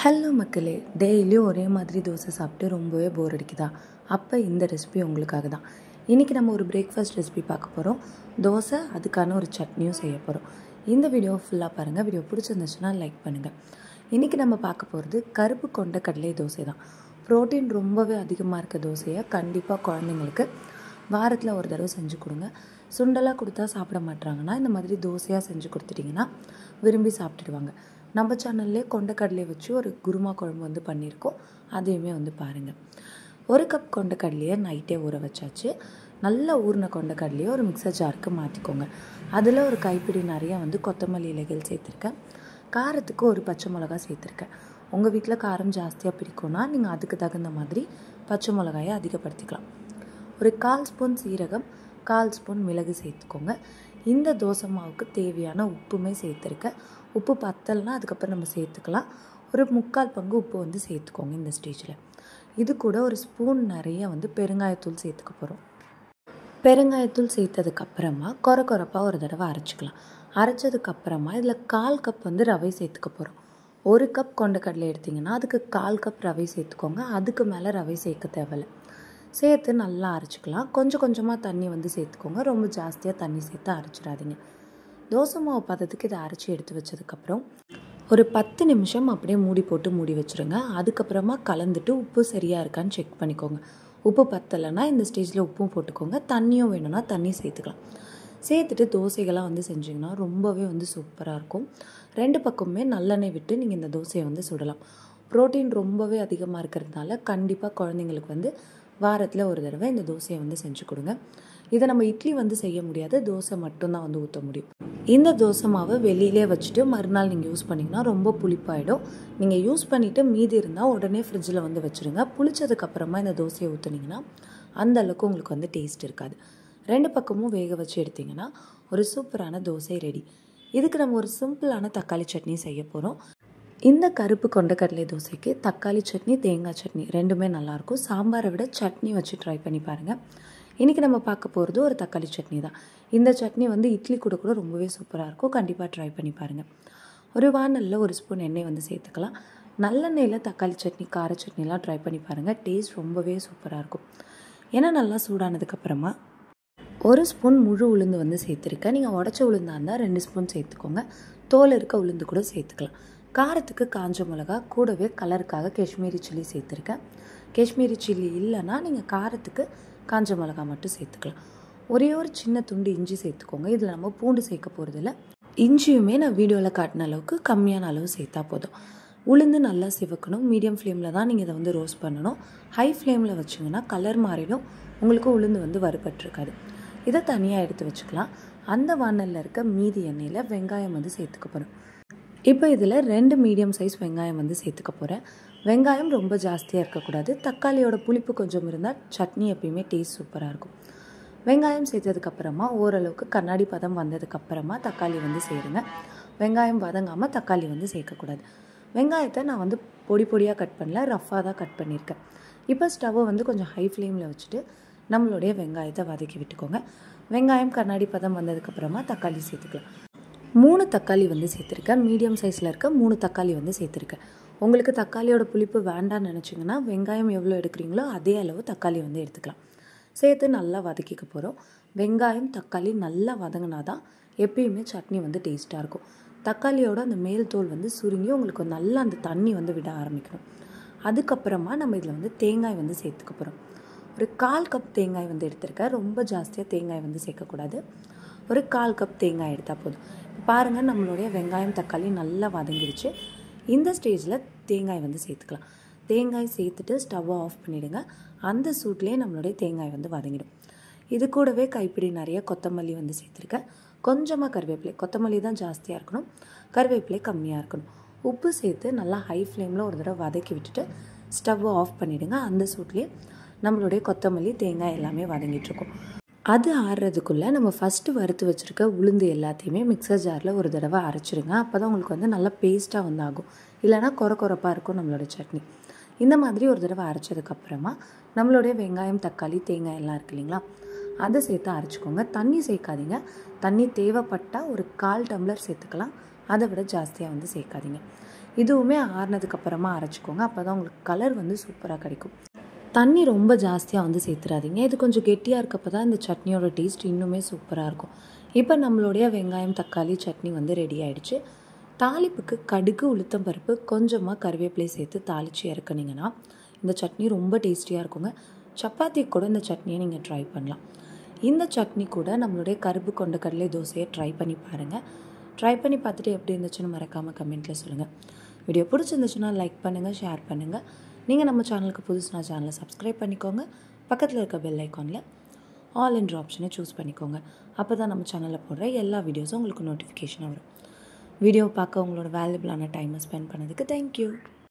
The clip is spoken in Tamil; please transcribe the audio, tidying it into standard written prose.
ஹலோ மக்களே, டெய்லியும் ஒரே மாதிரி தோசை சாப்பிட்டு ரொம்பவே போர் அடிக்குதா? அப்போ இந்த ரெசிபி உங்களுக்காக தான். இன்றைக்கி நம்ம ஒரு பிரேக்ஃபாஸ்ட் ரெசிபி பார்க்க போகிறோம். தோசை, அதுக்கான ஒரு சட்னியும் செய்ய போகிறோம். இந்த வீடியோ ஃபுல்லாக பாருங்கள். வீடியோ பிடிச்சிருந்துச்சுன்னா லைக் பண்ணுங்கள். இன்றைக்கி நம்ம பார்க்க போகிறது கருப்பு கொண்ட கடலை தோசை தான். ப்ரோட்டீன் ரொம்பவே அதிகமாக இருக்க தோசையை கண்டிப்பாக குழந்தைங்களுக்கு வாரத்தில் ஒரு தடவை செஞ்சு கொடுங்க. சுண்டலாக கொடுத்தா சாப்பிட மாட்டாங்கன்னா இந்த மாதிரி தோசையாக செஞ்சு கொடுத்துட்டிங்கன்னா விரும்பி சாப்பிட்டுடுவாங்க. நம்ம சேனல்லே கொண்டக்கடலையை வச்சு ஒரு குருமா குழம்பு பண்ணியிருக்கோம். அதையுமே பாருங்கள். ஒரு கப் கொண்டக்கடலையை நைட்டே ஊற வச்சாச்சு. நல்லா ஊறின கொண்டக்கடலையை ஒரு மிக்சர் ஜாருக்கு மாற்றிக்கோங்க. அதில் ஒரு கைப்பிடி நிறையா கொத்தமல்லி இலைகள் சேர்த்துருக்கேன். காரத்துக்கு ஒரு பச்சை மிளகா சேர்த்துருக்கேன். உங்கள் வீட்டில் காரம் ஜாஸ்தியாக பிடிக்கும்னா நீங்கள் அதுக்கு தகுந்த மாதிரி பச்சை மிளகாயை அதிகப்படுத்திக்கலாம். ஒரு 1/4 ஸ்பூன் சீரகம், 1/4 ஸ்பூன் மிளகு சேர்த்துக்கோங்க. இந்த தோசை மாவுக்கு தேவையான உப்புமே சேர்த்துருக்கேன். உப்பு பத்தலைனா அதுக்கப்புறம் நம்ம சேர்த்துக்கலாம். ஒரு 3/4 பங்கு உப்பு சேர்த்துக்கோங்க இந்த ஸ்டேஜில். இது கூட ஒரு ஸ்பூன் நிறைய பெருங்காயத்தூள் சேர்த்துக்க போகிறோம். பெருங்காயத்தூள் சேர்த்ததுக்கப்புறமா கொரப்பாக ஒரு தடவை அரைச்சிக்கலாம். அரைச்சதுக்கப்புறமா இதில் 1/4 கப் ரவை சேர்த்துக்க போகிறோம். 1 கப் கொண்டக்கடலை எடுத்திங்கன்னா அதுக்கு 1/4 கப் ரவை சேர்த்துக்கோங்க. அதுக்கு மேலே ரவை சேர்க்க தேவையில்லை. சேர்த்து நல்லா அரைச்சிக்கலாம். கொஞ்சம் கொஞ்சமாக தண்ணி சேர்த்துக்கோங்க. ரொம்ப ஜாஸ்தியாக தண்ணி சேர்த்து அரைச்சிடாதீங்க. தோசை மாவு பதத்துக்கு இதை அரைச்சி எடுத்து வச்சதுக்கப்புறம் ஒரு 10 நிமிஷம் அப்படியே மூடி போட்டு மூடி வச்சுருங்க. அதுக்கப்புறமா கலந்துட்டு உப்பு சரியாக இருக்கான்னு செக் பண்ணிக்கோங்க. உப்பு பத்தலைன்னா இந்த ஸ்டேஜில் உப்பும் போட்டுக்கோங்க. தண்ணியும் வேணும்னா தண்ணி சேர்த்துக்கலாம். சேர்த்துட்டு தோசைகளாக செஞ்சிங்கன்னா ரொம்பவே சூப்பராக இருக்கும். 2 பக்கமுமே நல்லெண்ணெய் விட்டு நீங்கள் இந்த தோசையை சுடலாம். ப்ரோட்டீன் ரொம்பவே அதிகமாக இருக்கிறதுனால கண்டிப்பாக குழந்தைங்களுக்கு வாரத்தில் ஒரு தடவை இந்த தோசையை செஞ்சு கொடுங்க. இதை நம்ம இட்லி செய்ய முடியாது, தோசை மட்டும்தான் ஊற்ற முடியும். இந்த தோசை மாவை வெளியிலே வச்சுட்டு மறுநாள் நீங்கள் யூஸ் பண்ணிங்கன்னா ரொம்ப புளிப்பாயிடும். நீங்கள் யூஸ் பண்ணிவிட்டு மீதி இருந்தால் உடனே ஃப்ரிட்ஜில் வச்சுருங்க. புளிச்சதுக்கப்புறமா இந்த தோசையை ஊற்றுனீங்கன்னா அந்தளவுக்கு உங்களுக்கு டேஸ்ட் இருக்காது. 2 பக்கமும் வேக வச்சு எடுத்திங்கன்னா ஒரு சூப்பரான தோசை ரெடி. இதுக்கு நம்ம ஒரு சிம்பிளான தக்காளி சட்னி செய்ய போகிறோம். இந்த கருப்பு கொண்டக்கடலை தோசைக்கு தக்காளி சட்னி, தேங்காய் சட்னி ரெண்டுமே நல்லாயிருக்கும். சாம்பாரை விட சட்னி வச்சு ட்ரை பண்ணி பாருங்கள். இன்றைக்கி நம்ம பார்க்க போகிறது ஒரு தக்காளி சட்னி தான். இந்த சட்னி இட்லி கூட ரொம்பவே சூப்பராக இருக்கும். கண்டிப்பாக ட்ரை பண்ணி பாருங்கள். ஒரு வானலில் ஒரு ஸ்பூன் எண்ணெய் சேர்த்துக்கலாம். நல்லெண்ணெயில் தக்காளி சட்னி, கார சட்னிலாம் ட்ரை பண்ணி பாருங்கள். டேஸ்ட் ரொம்பவே சூப்பராக இருக்கும். எண்ணெய் நல்லா சூடானதுக்கப்புறமா ஒரு ஸ்பூன் முழு உளுந்து சேர்த்துருக்கேன். நீங்கள் உடச்ச உளுந்தாக இருந்தால் 2 ஸ்பூன் சேர்த்துக்கோங்க. தோல் இருக்க உளுந்து கூட சேர்த்துக்கலாம். காரத்துக்கு காஞ்ச மிளகா, கூடவே கலருக்காக காஷ்மீரி சில்லி சேர்த்துருக்கேன். காஷ்மீரி சில்லி இல்லைன்னா நீங்கள் காரத்துக்கு காஞ்ச மிளகா மட்டும் சேர்த்துக்கலாம். ஒரே ஒரு சின்ன துண்டு இஞ்சி சேர்த்துக்கோங்க. இதில் நம்ம பூண்டு சேர்க்க போகிறதில்ல. இஞ்சியுமே நான் வீடியோவில் காட்டின அளவுக்கு கம்மியான அளவு சேர்த்தா போதும். உளுந்து நல்லா சிவக்கணும். மீடியம் ஃப்ளேமில் தான் நீங்கள் இதை ரோஸ்ட் பண்ணணும். ஹை ஃப்ளேமில் வச்சிங்கன்னா கலர் மாறிடும். உங்களுக்கு உளுந்து வறுபட்டுருக்காது. இதை தனியாக எடுத்து வச்சுக்கலாம். அந்த வானலில் இருக்க மீதி எண்ணெயில் வெங்காயம் சேர்த்துக்க போகிறோம். இப்போ இதில் 2 மீடியம் சைஸ் வெங்காயம் சேர்த்துக்க போகிறேன். வெங்காயம் ரொம்ப ஜாஸ்தியாக இருக்கக்கூடாது. தக்காளியோட புளிப்பு கொஞ்சம் இருந்தால் சட்னி எப்பயுமே டேஸ்ட் சூப்பராக இருக்கும். வெங்காயம் சேர்த்ததுக்கப்புறமா ஓரளவுக்கு கண்ணாடி பதம் வந்ததுக்கப்புறமா தக்காளி சேருங்க. வெங்காயம் வதங்காமல் தக்காளி சேர்க்கக்கூடாது. வெங்காயத்தை நான் பொடி பொடியாக கட் பண்ணல, ரஃப்பாக தான் கட் பண்ணியிருக்கேன். இப்போ ஸ்டவ்வை கொஞ்சம் ஹை ஃப்ளேமில் வச்சுட்டு நம்மளுடைய வெங்காயத்தை வதக்கி விட்டுக்கோங்க. வெங்காயம் கண்ணாடி பதம் வந்ததுக்கப்புறமா தக்காளி சேர்த்துக்கலாம். 3 தக்காளி சேர்த்துருக்கேன். மீடியம் சைஸில் இருக்க 3 தக்காளி சேர்த்துருக்கேன். உங்களுக்கு தக்காளியோட புளிப்பு வேண்டான்னு நினச்சிங்கன்னா வெங்காயம் எவ்வளோ எடுக்கிறீங்களோ அதே அளவு தக்காளி எடுத்துக்கலாம். சேர்த்து நல்லா வதக்கிக்க போகிறோம். வெங்காயம் தக்காளி நல்லா வதங்கினா தான் எப்பயுமே சட்னி டேஸ்ட்டாக இருக்கும். தக்காளியோட அந்த மேல் தோல் சுருங்கி உங்களுக்கு நல்லா அந்த தண்ணி விட ஆரம்பிக்கணும். அதுக்கப்புறமா நம்ம இதில் தேங்காய் சேர்த்துக்க போகிறோம். ஒரு 1/4 கப் தேங்காய் எடுத்திருக்கேன். ரொம்ப ஜாஸ்தியாக தேங்காய் சேர்க்கக்கூடாது. ஒரு 1/4 கப் தேங்காய் எடுத்தால் போதும். பாருங்கள், நம்மளுடைய வெங்காயம் தக்காளி நல்லா வதங்கிடுச்சு. இந்த ஸ்டேஜில் தேங்காய் சேர்த்துக்கலாம். தேங்காய் சேர்த்துட்டு ஸ்டவ்வை ஆஃப் பண்ணிவிடுங்க. அந்த சூட்லேயே நம்மளுடைய தேங்காய் வதங்கிடும். இது கூடவே கைப்பிடி நிறைய கொத்தமல்லி சேர்த்துருக்கேன். கொஞ்சமாக கருவேப்பிலை, கொத்தமல்லி தான் ஜாஸ்தியாக இருக்கணும், கருவேப்பிலை கம்மியாக இருக்கணும். உப்பு சேர்த்து நல்லா ஹை ஃப்ளேமில் ஒரு தடவை வதக்கி விட்டுட்டு ஸ்டவ்வை ஆஃப் பண்ணிவிடுங்க. அந்த சூட்லேயே நம்மளுடைய கொத்தமல்லி, தேங்காய் எல்லாமே வதங்கிட்டுருக்கும். அது ஆறுறதுக்குள்ளே நம்ம ஃபஸ்ட்டு வறுத்து வச்சுருக்க உளுந்து எல்லாத்தையுமே மிக்சர் ஜாரில் ஒரு தடவை அரைச்சிடுங்க. அப்போ தான் உங்களுக்கு நல்லா பேஸ்ட்டாக ஆகும். இல்லைனா கொரப்பாக இருக்கும் நம்மளோட சட்னி. இந்த மாதிரி ஒரு தடவை அரைச்சதுக்கப்புறமா நம்மளுடைய வெங்காயம், தக்காளி, தேங்காய் எல்லாம் இருக்கு இல்லைங்களா, அதை சேர்த்து அரைச்சிக்கோங்க. தண்ணி சேர்க்காதீங்க. தண்ணி தேவைப்பட்டால் ஒரு 1/4 டம்ளர் சேர்த்துக்கலாம். அதை விட ஜாஸ்தியாக சேர்க்காதீங்க. இதுவுமே ஆறுனதுக்கப்புறமா அரைச்சிக்கோங்க. அப்போ தான் உங்களுக்கு கலர் வந்து சூப்பராக கிடைக்கும். தண்ணி ரொம்ப ஜாஸ்தியாக வந்து சேர்த்துறாதீங்க. இது கொஞ்சம் கெட்டியாக இருக்கப்போ தான் இந்த சட்னியோட டேஸ்ட் இன்னுமே சூப்பராக இருக்கும். இப்போ நம்மளுடைய வெங்காயம் தக்காளி சட்னி வந்து ரெடி ஆகிடுச்சு. தாளிப்புக்கு கடுகு உளுத்தம் பருப்பு கொஞ்சமாக கருவேப்பிலை சேர்த்து தாளித்து இறக்குனீங்கன்னா இந்த சட்னி ரொம்ப டேஸ்டியாக இருக்குங்க. சப்பாத்தி கூட இந்த சட்னியை நீங்கள் ட்ரை பண்ணலாம். இந்த சட்னி கூட நம்மளுடைய கருப்பு கொண்ட கடலை தோசையை ட்ரை பண்ணி பாருங்கள். ட்ரை பண்ணி பார்த்துட்டு எப்படி இருந்துச்சுன்னு மறக்காமல் கமெண்ட்டில் சொல்லுங்கள். வீடியோ பிடிச்சிருந்துச்சுன்னா லைக் பண்ணுங்கள், ஷேர் பண்ணுங்கள். நீங்கள் நம்ம சேனலுக்கு புதுசுனா சேனலை சப்ஸ்கிரைப் பண்ணிக்கோங்க. பக்கத்தில் இருக்க பெல் ஐக்கானில் ஆல் என்ற ஆப்ஷனை சூஸ் பண்ணிக்கோங்க. அப்போ தான் நம்ம சேனலில் போடுற எல்லா வீடியோஸும் உங்களுக்கு நோட்டிஃபிகேஷனாக வரும். வீடியோ பார்க்க உங்களோட வேல்யூபிளான டைமை ஸ்பெண்ட் பண்ணதுக்கு தேங்க்யூ.